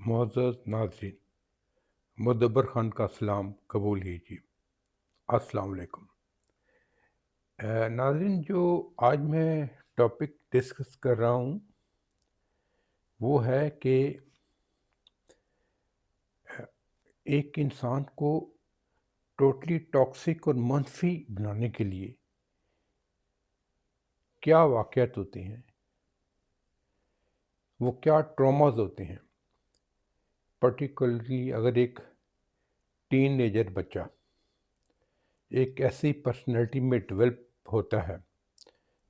معزز ناظرین، مدبر خان کا سلام قبول کیجیے۔ السلام علیکم۔ ناظرین، جو آج میں ٹاپک ڈسکس کر رہا ہوں وہ ہے کہ ایک انسان کو ٹوٹلی ٹاکسک اور منفی بنانے کے لیے کیا واقعات ہوتے ہیں، وہ کیا ٹراماز ہوتے ہیں۔ پرٹیکولرلی اگر ایک ٹین ایجر بچہ ایک ایسی پرسنالٹی میں ڈیولپ ہوتا ہے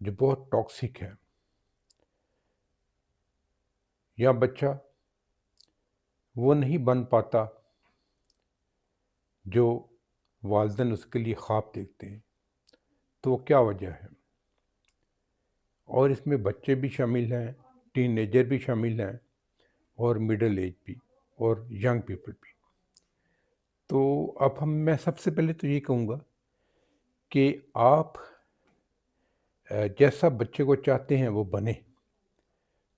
جو بہت ٹاکسک ہے، یا بچہ وہ نہیں بن پاتا جو والدین اس کے لیے خواب دیکھتے ہیں، تو وہ کیا وجہ ہے۔ اور اس میں بچے بھی شامل ہیں، ٹین ایجر بھی شامل ہیں، اور مڈل ایج بھی، اور ینگ پیپل بھی۔ تو اب میں سب سے پہلے تو یہ کہوں گا کہ آپ جیسا بچے کو چاہتے ہیں وہ بنے،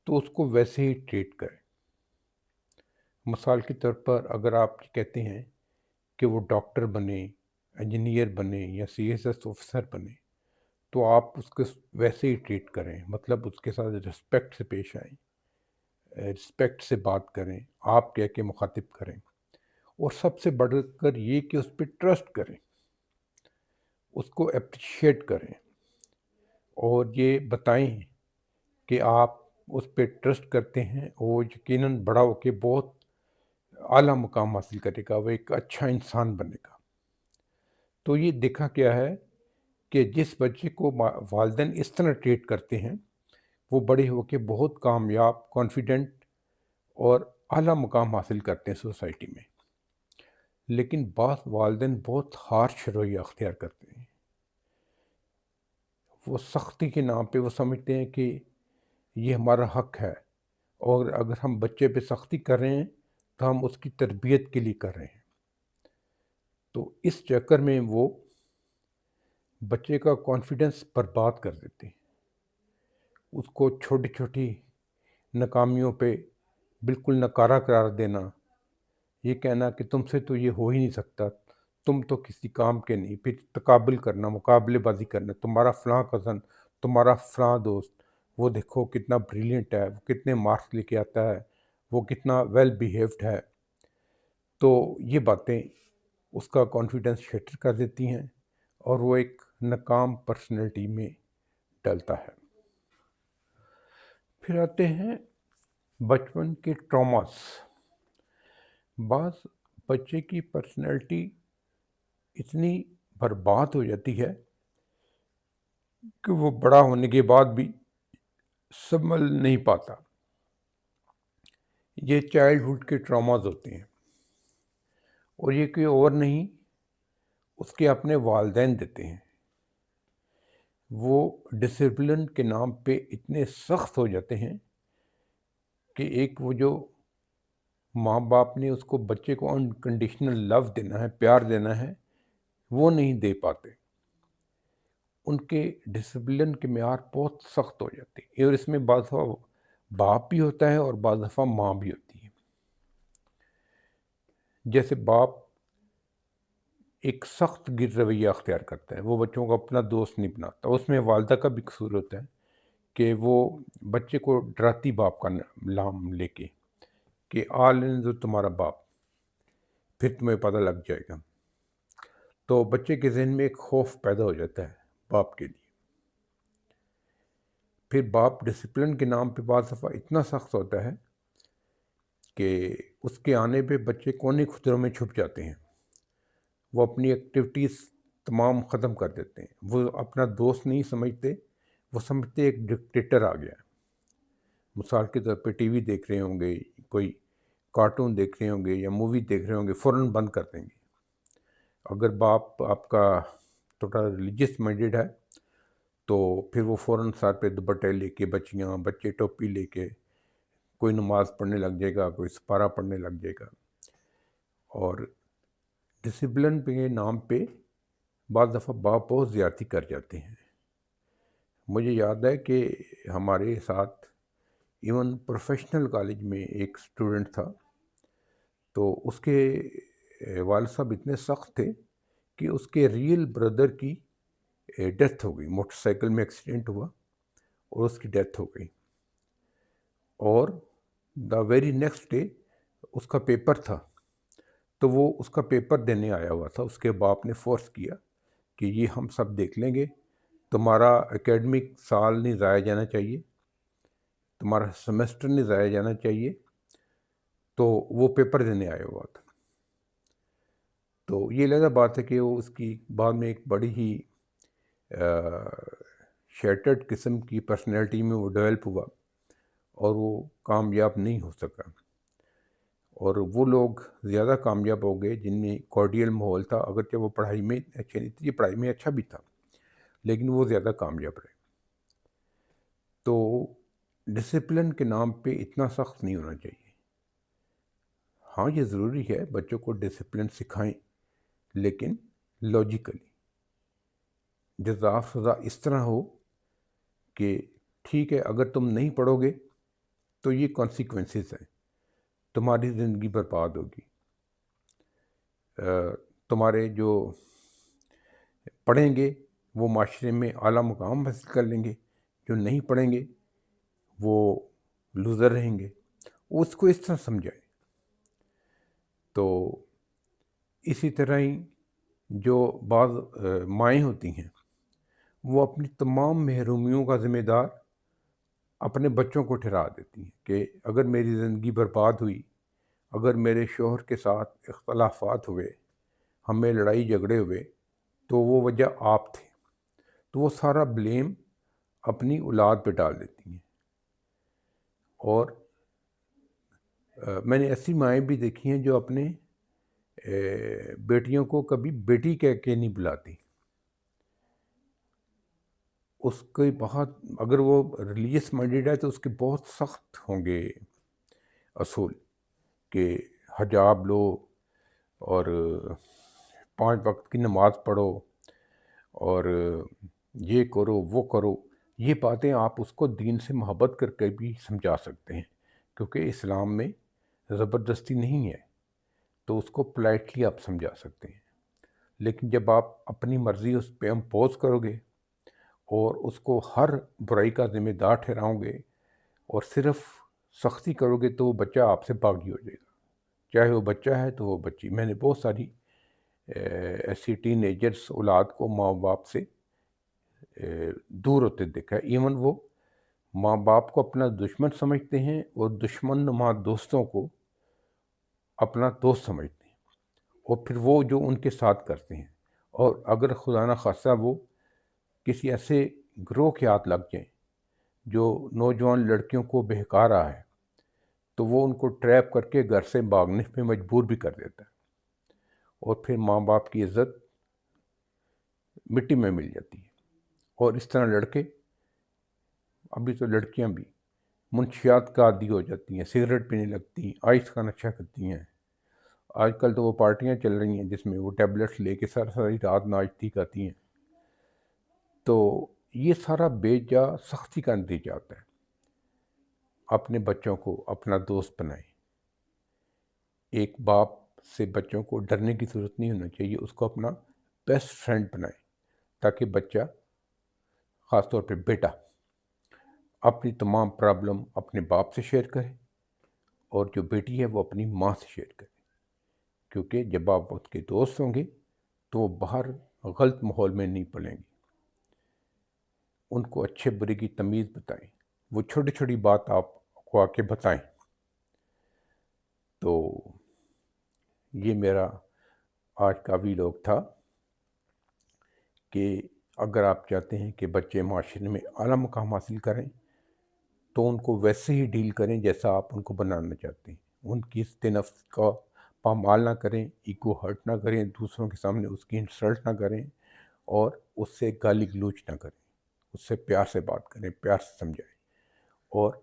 تو اس کو ویسے ہی ٹریٹ کریں۔ مثال کے طور پر اگر آپ کہتے ہیں کہ وہ ڈاکٹر بنے، انجینئر بنے، یا سی ایس ایس آفیسر بنے، تو آپ اس کو ویسے ہی ٹریٹ کریں، مطلب اس کے ساتھ رسپیکٹ سے پیش آئیں، رسپیکٹ سے بات کریں، آپ کہہ کے مخاطب کریں، اور سب سے بڑھ کر یہ کہ اس پہ ٹرسٹ کریں، اس کو اپریشیٹ کریں، اور یہ بتائیں کہ آپ اس پہ ٹرسٹ کرتے ہیں، اور یقیناً بڑا ہو کے بہت اعلیٰ مقام حاصل کرے گا، وہ ایک اچھا انسان بنے گا۔ تو یہ دیکھا کیا ہے کہ جس بچے کو والدین اس طرح ٹریٹ کرتے ہیں وہ بڑے ہو کے بہت کامیاب، کانفیڈنٹ اور اعلیٰ مقام حاصل کرتے ہیں سوسائٹی میں۔ لیکن بعض والدین بہت ہارش رویہ اختیار کرتے ہیں، وہ سختی کے نام پہ وہ سمجھتے ہیں کہ یہ ہمارا حق ہے، اور اگر ہم بچے پہ سختی کر رہے ہیں تو ہم اس کی تربیت کے لیے کر رہے ہیں۔ تو اس چکر میں وہ بچے کا کانفیڈنس برباد کر دیتے ہیں، اس کو چھوٹی چھوٹی ناکامیوں پہ بالکل نکارہ قرار دینا، یہ کہنا کہ تم سے تو یہ ہو ہی نہیں سکتا، تم تو کسی کام کے نہیں، پھر تقابل کرنا، مقابلے بازی کرنا، تمہارا فلاں کزن، تمہارا فلاں دوست، وہ دیکھو کتنا بریلینٹ ہے، وہ کتنے مارکس لے کے آتا ہے، وہ کتنا ویل بیہیوڈ ہے۔ تو یہ باتیں اس کا کانفیڈنس شیٹر کر دیتی ہیں، اور وہ ایک ناکام پرسنالٹی میں ڈلتا ہے۔ پھر آتے ہیں بچپن کے ٹراماس۔ بعض بچے کی پرسنالٹی اتنی برباد ہو جاتی ہے کہ وہ بڑا ہونے کے بعد بھی سنبھل نہیں پاتا۔ یہ چائلڈہڈ کے ٹراماز ہوتے ہیں، اور یہ کوئی اور نہیں، اس کے اپنے والدین دیتے ہیں۔ وہ ڈسپلن کے نام پہ اتنے سخت ہو جاتے ہیں کہ ایک وہ جو ماں باپ نے اس کو بچے کو انکنڈیشنل لو دینا ہے، پیار دینا ہے، وہ نہیں دے پاتے۔ ان کے ڈسپلن کے معیار بہت سخت ہو جاتے ہیں، اور اس میں بعض دفعہ باپ بھی ہوتا ہے اور بعض دفعہ ماں بھی ہوتی ہے۔ جیسے باپ ایک سخت گر رویہ اختیار کرتا ہے، وہ بچوں کو اپنا دوست نہیں بناتا، اس میں والدہ کا بھی قصور ہوتا ہے کہ وہ بچے کو ڈراتی باپ کا نام لے کے کہ آ لینے دو تمہارا باپ، پھر تمہیں پتہ لگ جائے گا۔ تو بچے کے ذہن میں ایک خوف پیدا ہو جاتا ہے باپ کے لیے۔ پھر باپ ڈسپلن کے نام پہ بعض دفعہ اتنا سخت ہوتا ہے کہ اس کے آنے پہ بچے کونے خطروں میں چھپ جاتے ہیں، وہ اپنی ایکٹیویٹیز تمام ختم کر دیتے ہیں، وہ اپنا دوست نہیں سمجھتے، وہ سمجھتے ایک ڈکٹیٹر آ گیا ہے۔ مثال کے طور پہ ٹی وی دیکھ رہے ہوں گے، کوئی کارٹون دیکھ رہے ہوں گے یا مووی دیکھ رہے ہوں گے، فوراً بند کر دیں گے۔ اگر باپ آپ کا تھوڑا ریلیجیس مائنڈیڈ ہے تو پھر وہ فوراً سر پہ دوپٹے لے کے، بچیاں بچے ٹوپی لے کے کوئی نماز پڑھنے لگ جائے گا، کوئی سپارہ پڑھنے لگ جائے گا۔ اور ڈسپلن کے نام پہ بعض دفعہ باپ بہت زیادتی کر جاتے ہیں۔ مجھے یاد ہے کہ ہمارے ساتھ ایون پروفیشنل کالج میں ایک اسٹوڈنٹ تھا، تو اس کے والد صاحب اتنے سخت تھے کہ اس کے ریئل بردر کی ڈیتھ ہو گئی، موٹر سائیکل میں ایکسیڈنٹ ہوا اور اس کی ڈیتھ ہو گئی، اور دا ویری نیکسٹ ڈے اس کا پیپر تھا، تو وہ اس کا پیپر دینے آیا ہوا تھا۔ اس کے باپ نے فورس کیا کہ یہ ہم سب دیکھ لیں گے، تمہارا اکیڈمک سال نہیں ضائع جانا چاہیے، تمہارا سیمسٹر نہیں ضائع جانا چاہیے، تو وہ پیپر دینے آیا ہوا تھا۔ تو یہ لہذا بات ہے کہ وہ اس کی بعد میں ایک بڑی ہی شیٹرڈ قسم کی پرسنالٹی میں وہ ڈیولپ ہوا اور وہ کامیاب نہیں ہو سکا، اور وہ لوگ زیادہ کامیاب ہو گئے جن میں کارڈیل ماحول تھا، اگرچہ وہ پڑھائی میں اچھے نہیں تھے، یہ پڑھائی میں اچھا بھی تھا لیکن وہ زیادہ کامیاب رہے۔ تو ڈسپلن کے نام پہ اتنا سخت نہیں ہونا چاہیے۔ ہاں یہ ضروری ہے بچوں کو ڈسپلن سکھائیں، لیکن لاجیکلی، جزا سزا اس طرح ہو کہ ٹھیک ہے اگر تم نہیں پڑھو گے تو یہ کانسیکوینسز ہیں، تمہاری زندگی برباد ہوگی، تمہارے جو پڑھیں گے وہ معاشرے میں اعلیٰ مقام حاصل کر لیں گے، جو نہیں پڑھیں گے وہ لوزر رہیں گے، اس کو اس طرح سمجھائیں۔ تو اسی طرح ہی جو بعض مائیں ہوتی ہیں وہ اپنی تمام محرومیوں کا ذمہ دار اپنے بچوں کو ٹھہرا دیتی ہیں کہ اگر میری زندگی برباد ہوئی، اگر میرے شوہر کے ساتھ اختلافات ہوئے، ہمیں لڑائی جھگڑے ہوئے، تو وہ وجہ آپ تھے، تو وہ سارا بلیم اپنی اولاد پہ ڈال دیتی ہیں۔ اور میں نے ایسی مائیں بھی دیکھی ہیں جو اپنے بیٹیوں کو کبھی بیٹی کہہ کے نہیں بلاتی، اس کے بہت، اگر وہ ریلیجس مائنڈیڈ ہے تو اس کے بہت سخت ہوں گے اصول کہ حجاب لو اور 5 وقت کی نماز پڑھو اور یہ کرو وہ کرو۔ یہ باتیں آپ اس کو دین سے محبت کر کے بھی سمجھا سکتے ہیں، کیونکہ اسلام میں زبردستی نہیں ہے، تو اس کو پولائٹلی آپ سمجھا سکتے ہیں۔ لیکن جب آپ اپنی مرضی اس پہ امپوز کرو گے اور اس کو ہر برائی کا ذمہ دار ٹھہراؤ گے اور صرف سختی کرو گے تو وہ بچہ آپ سے باغی ہو جائے گا، چاہے وہ بچہ ہے تو وہ بچی۔ میں نے بہت ساری ایسی ٹین ایجرس اولاد کو ماں باپ سے دور ہوتے دیکھا ہے، ایون وہ ماں باپ کو اپنا دشمن سمجھتے ہیں اور دشمن نما دوستوں کو اپنا دوست سمجھتے ہیں، اور پھر وہ جو ان کے ساتھ کرتے ہیں، اور اگر خدا نہ خواستہ وہ کسی ایسے گروہ کے ہاتھ لگ جائیں جو نوجوان لڑکیوں کو بہکا رہا ہے، تو وہ ان کو ٹریپ کر کے گھر سے بھاگنے پہ مجبور بھی کر دیتا ہے، اور پھر ماں باپ کی عزت مٹی میں مل جاتی ہے۔ اور اس طرح لڑکے، ابھی تو لڑکیاں بھی منشیات کا عادی ہو جاتی ہیں، سگریٹ پینے لگتی ہیں، آئس کا نشہ کرتی ہیں۔ آج کل تو وہ پارٹیاں چل رہی ہیں جس میں وہ ٹیبلٹس لے کے ساری رات ناچتی گاتی ہیں۔ تو یہ سارا بے جا سختی کا نتیجہ آتا ہے۔ اپنے بچوں کو اپنا دوست بنائیں۔ ایک باپ سے بچوں کو ڈرنے کی ضرورت نہیں ہونا چاہیے، اس کو اپنا بیسٹ فرینڈ بنائیں، تاکہ بچہ، خاص طور پہ بیٹا، اپنی تمام پرابلم اپنے باپ سے شیئر کرے، اور جو بیٹی ہے وہ اپنی ماں سے شیئر کرے، کیونکہ جب آپ اس کے دوست ہوں گے تو وہ باہر غلط ماحول میں نہیں پلیں گے۔ ان کو اچھے برے کی تمیز بتائیں، وہ چھوٹی چھوٹی بات آپ کو آ کے بتائیں۔ تو یہ میرا آج کا ویلاگ تھا کہ اگر آپ چاہتے ہیں کہ بچے معاشرے میں اعلیٰ مقام حاصل کریں تو ان کو ویسے ہی ڈیل کریں جیسا آپ ان کو بنانا چاہتے ہیں۔ ان کی عزت نفس کا پامال نہ کریں، ایگو ہرٹ نہ کریں، دوسروں کے سامنے اس کی انسلٹ نہ کریں، اور اس سے گالی گلوچ نہ کریں، اس سے پیار سے بات کریں، پیار سے سمجھائیں، اور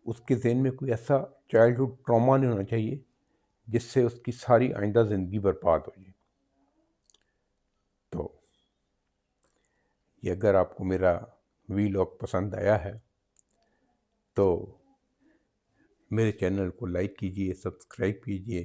اس کے ذہن میں کوئی ایسا چائلڈہڈ ٹراما نہیں ہونا چاہیے جس سے اس کی ساری آئندہ زندگی برباد ہو جائے۔ تو یہ اگر آپ کو میرا ویلاگ پسند آیا ہے تو میرے چینل کو لائک کیجئے، سبسکرائب کیجئے،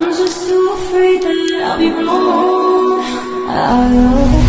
I'm just too afraid that I'll be wrong.